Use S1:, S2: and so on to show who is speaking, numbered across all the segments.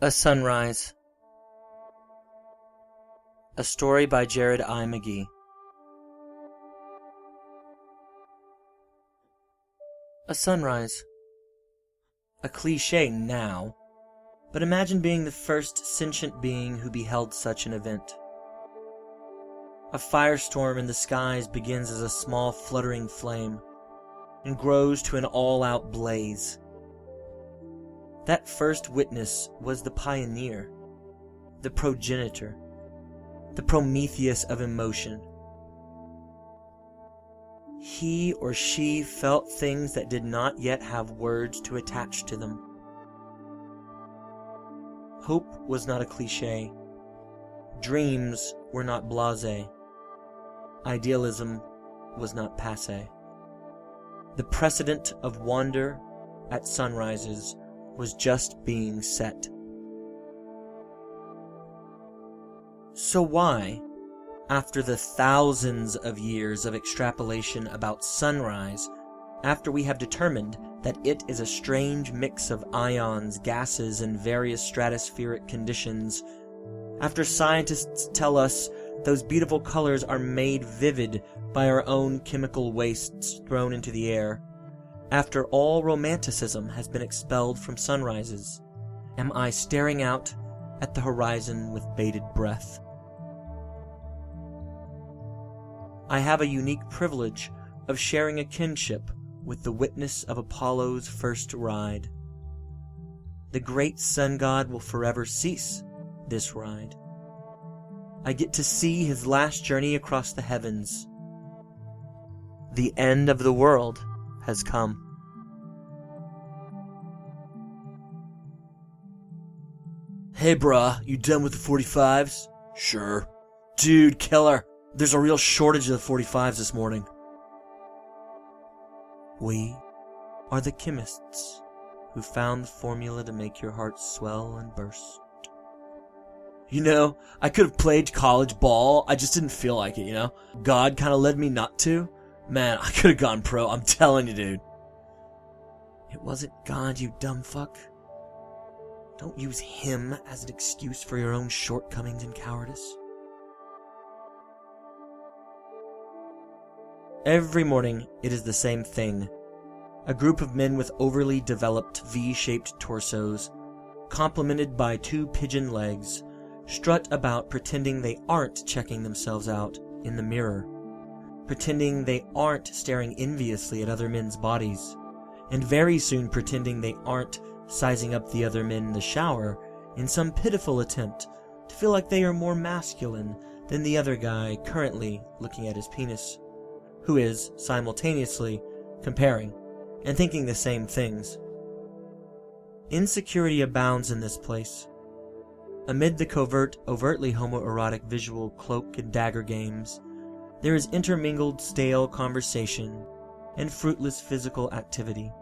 S1: A Sunrise. A story by Jared I. McGee. A sunrise. A cliché now, but imagine being the first sentient being who beheld such an event. A firestorm in the skies begins as a small fluttering flame and grows to an all-out blaze. That first witness was the pioneer, the progenitor, the Prometheus of emotion. He or she felt things that did not yet have words to attach to them. Hope was not a cliché. Dreams were not blasé. Idealism was not passé. The precedent of wonder at sunrises was just being set. So why, after the thousands of years of extrapolation about sunrise, after we have determined that it is a strange mix of ions, gases, and various stratospheric conditions, after scientists tell us those beautiful colors are made vivid by our own chemical wastes thrown into the air, after all romanticism has been expelled from sunrises, am I staring out at the horizon with bated breath? I have a unique privilege of sharing a kinship with the witness of Apollo's first ride. The great sun god will forever cease this ride. I get to see his last journey across the heavens. The end of the world has come.
S2: Hey bruh, you done with the 45s?
S3: Sure.
S2: Dude, killer. There's a real shortage of the 45s this morning.
S1: We are the chemists who found the formula to make your heart swell and burst.
S2: You know, I could have played college ball, I just didn't feel like it, you know? God kinda led me not to. Man, I could have gone pro, I'm telling you, dude.
S1: It wasn't God, you dumb fuck. Don't use him as an excuse for your own shortcomings and cowardice. Every morning, it is the same thing. A group of men with overly developed V-shaped torsos, complemented by two pigeon legs, strut about pretending they aren't checking themselves out in the mirror, pretending they aren't staring enviously at other men's bodies, and very soon pretending they aren't sizing up the other men in the shower in some pitiful attempt to feel like they are more masculine than the other guy currently looking at his penis, who is simultaneously comparing and thinking the same things. Insecurity abounds in this place. Amid the overtly homoerotic visual cloak and dagger games, there is intermingled stale conversation and fruitless physical activity.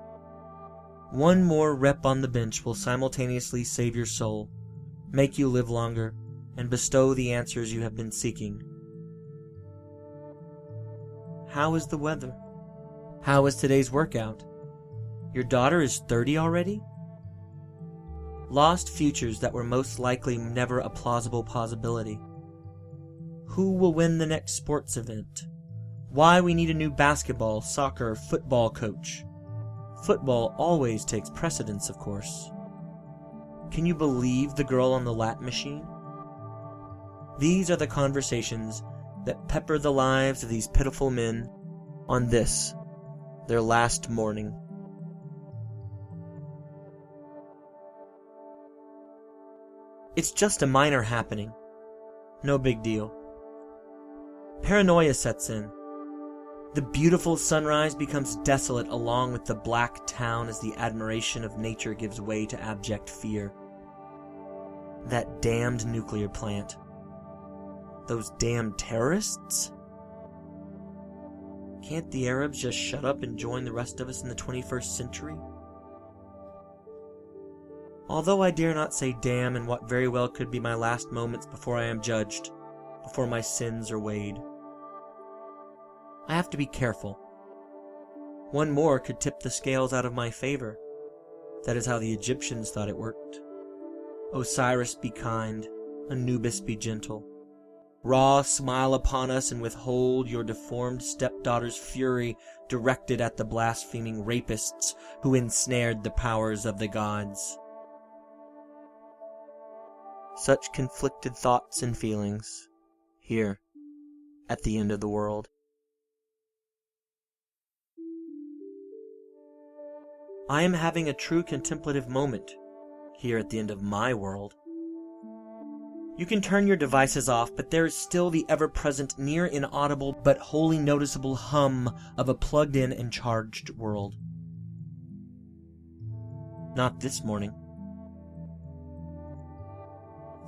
S1: One more rep on the bench will simultaneously save your soul, make you live longer, and bestow the answers you have been seeking. How is the weather? How is today's workout? Your daughter is 30 already? Lost futures that were most likely never a plausible possibility. Who will win the next sports event? Why we need a new basketball, soccer, football coach. Football always takes precedence, of course. Can you believe the girl on the lap machine? These are the conversations that pepper the lives of these pitiful men on this, their last morning. It's just a minor happening. No big deal. Paranoia sets in. The beautiful sunrise becomes desolate along with the black town as the admiration of nature gives way to abject fear. That damned nuclear plant. Those damn terrorists? Can't the Arabs just shut up and join the rest of us in the 21st century? Although I dare not say damn in what very well could be my last moments before I am judged, before my sins are weighed. I have to be careful. One more could tip the scales out of my favor. That is how the Egyptians thought it worked. Osiris be kind, Anubis be gentle. Ra, smile upon us and withhold your deformed stepdaughter's fury directed at the blaspheming rapists who ensnared the powers of the gods. Such conflicted thoughts and feelings, here, at the end of the world. I am having a true contemplative moment, here at the end of my world. You can turn your devices off, but there is still the ever-present, near inaudible, but wholly noticeable hum of a plugged-in and charged world. Not this morning.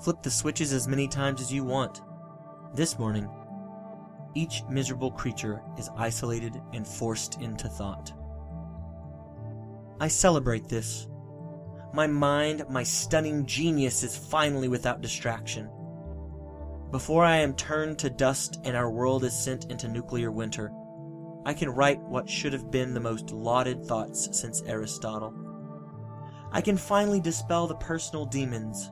S1: Flip the switches as many times as you want. This morning, each miserable creature is isolated and forced into thought. I celebrate this. My mind, my stunning genius, is finally without distraction. Before I am turned to dust and our world is sent into nuclear winter, I can write what should have been the most lauded thoughts since Aristotle. I can finally dispel the personal demons,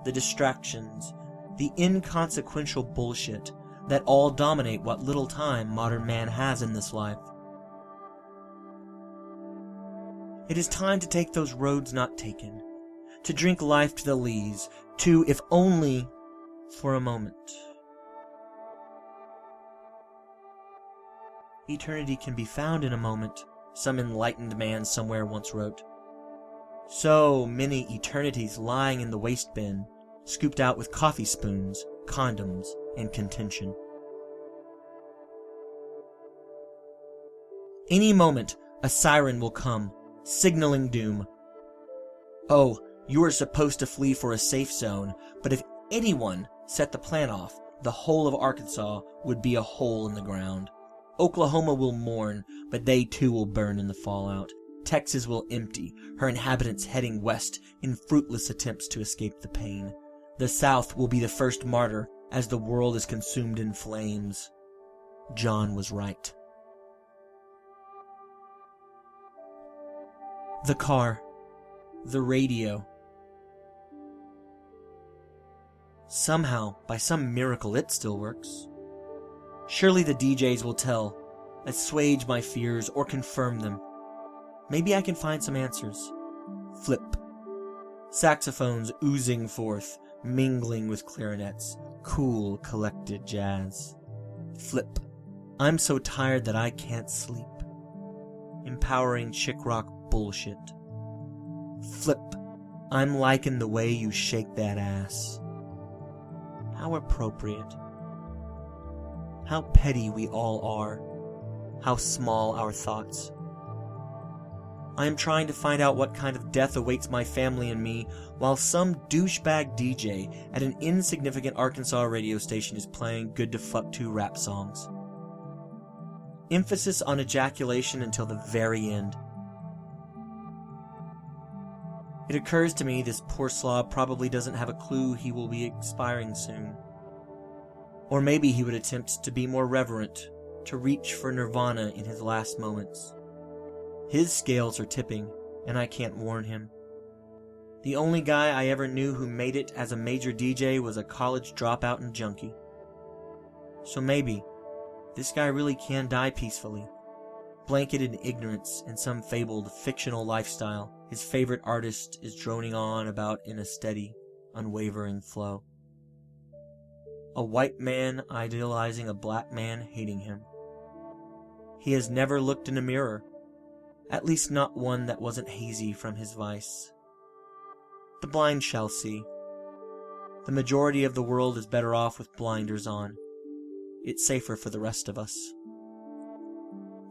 S1: the distractions, the inconsequential bullshit that all dominate what little time modern man has in this life. It is time to take those roads not taken, to drink life to the lees, to, if only for a moment. Eternity can be found in a moment, some enlightened man somewhere once wrote. So many eternities lying in the waste bin, scooped out with coffee spoons, condoms, and contention. Any moment, a siren will come, signaling doom. Oh, you are supposed to flee for a safe zone, but if anyone set the plan off, the whole of Arkansas would be a hole in the ground. Oklahoma will mourn, but they too will burn in the fallout. Texas will empty, her inhabitants heading west in fruitless attempts to escape the pain. The South will be the first martyr as the world is consumed in flames. John was right. The car. The radio. Somehow, by some miracle, it still works. Surely the DJs will tell, assuage my fears, or confirm them. Maybe I can find some answers. Flip. Saxophones oozing forth, mingling with clarinets. Cool, collected jazz. Flip. I'm so tired that I can't sleep. Empowering chick rock bullshit. Flip. I'm liking the way you shake that ass. How appropriate. How petty we all are. How small our thoughts. I am trying to find out what kind of death awaits my family and me, while some douchebag DJ at an insignificant Arkansas radio station is playing Good to Fuck 2 rap songs. Emphasis on ejaculation until the very end. It occurs to me this poor slob probably doesn't have a clue he will be expiring soon. Or maybe he would attempt to be more reverent, to reach for nirvana in his last moments. His scales are tipping, and I can't warn him. The only guy I ever knew who made it as a major DJ was a college dropout and junkie. So maybe this guy really can die peacefully, blanketed in ignorance in some fabled fictional lifestyle his favorite artist is droning on about in a steady, unwavering flow. A white man idealizing a black man hating him. He has never looked in a mirror, at least not one that wasn't hazy from his vice. The blind shall see. The majority of the world is better off with blinders on. It's safer for the rest of us.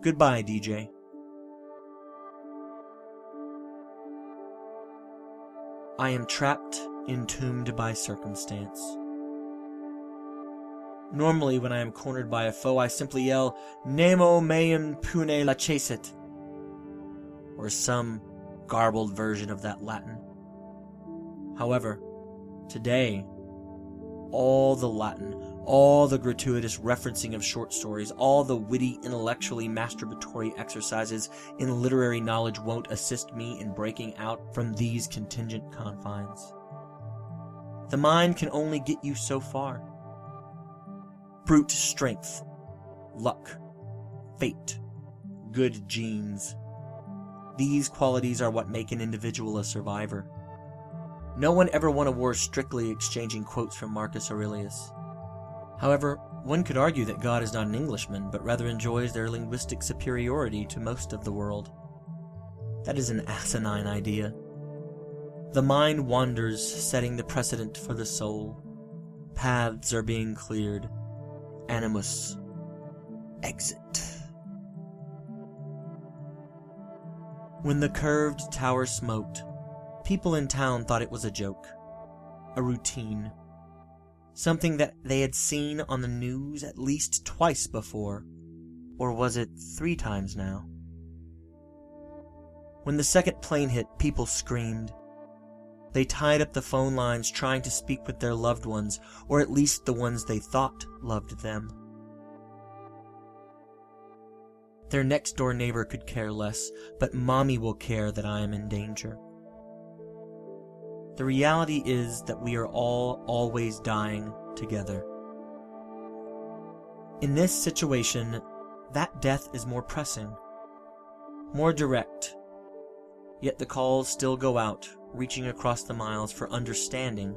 S1: Goodbye, DJ. I am trapped, entombed by circumstance. Normally, when I am cornered by a foe, I simply yell, Nemo meum pune lacessit, or some garbled version of that Latin. However, today, all the Latin, all the gratuitous referencing of short stories, all the witty, intellectually masturbatory exercises in literary knowledge won't assist me in breaking out from these contingent confines. The mind can only get you so far. Brute strength, luck, fate, good genes. These qualities are what make an individual a survivor. No one ever won a war strictly exchanging quotes from Marcus Aurelius. However, one could argue that God is not an Englishman, but rather enjoys their linguistic superiority to most of the world. That is an asinine idea. The mind wanders, setting the precedent for the soul. Paths are being cleared. Animus, exit. When the curved tower smoked, people in town thought it was a joke, a routine, something that they had seen on the news at least twice before. Or was it 3 times now? When the second plane hit, people screamed. They tied up the phone lines trying to speak with their loved ones, or at least the ones they thought loved them. Their next-door neighbor could care less, but Mommy will care that I am in danger. The reality is that we are all always dying together. In this situation, that death is more pressing, more direct, yet the calls still go out, reaching across the miles for understanding,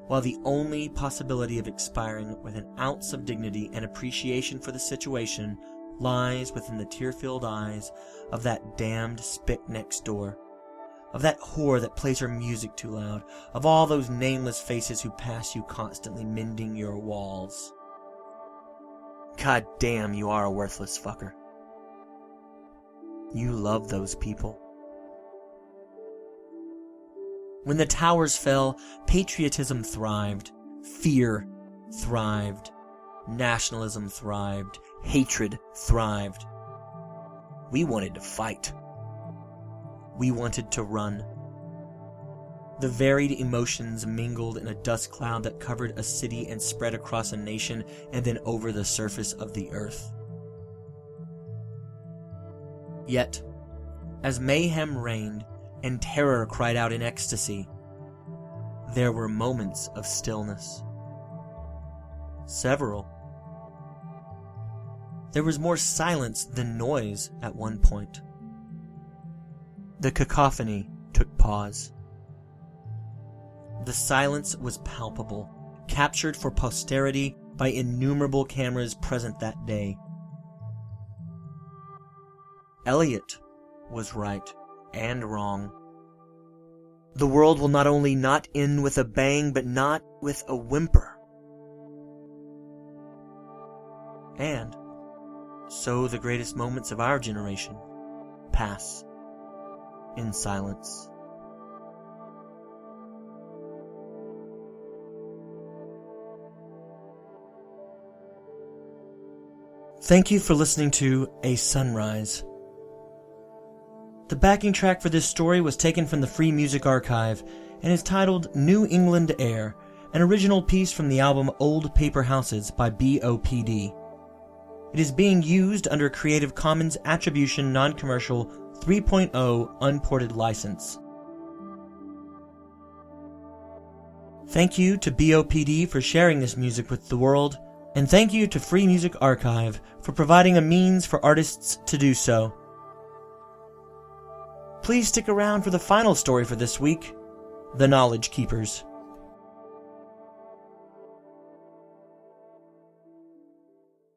S1: while the only possibility of expiring with an ounce of dignity and appreciation for the situation lies within the tear-filled eyes of that damned spick next door, of that whore that plays her music too loud, of all those nameless faces who pass you constantly mending your walls. God damn, you are a worthless fucker. You love those people. When the towers fell, patriotism thrived, fear thrived, nationalism thrived, hatred thrived. We wanted to fight. We wanted to run. The varied emotions mingled in a dust cloud that covered a city and spread across a nation and then over the surface of the earth. Yet, as mayhem reigned and terror cried out in ecstasy, there were moments of stillness. Several. There was more silence than noise at one point. The cacophony took pause. The silence was palpable, captured for posterity by innumerable cameras present that day. Eliot was right and wrong. The world will not only not end with a bang, but not with a whimper. And so the greatest moments of our generation pass in silence. Thank you for listening to A Sunrise. The backing track for this story was taken from the Free Music Archive and is titled New England Air, an original piece from the album Old Paper Houses by BOPD. It is being used under Creative Commons Attribution Non-Commercial 3.0 Unported License. Thank you to BOPD for sharing this music with the world, and thank you to Free Music Archive for providing a means for artists to do so. Please stick around for the final story for this week, The Knowledge Keepers.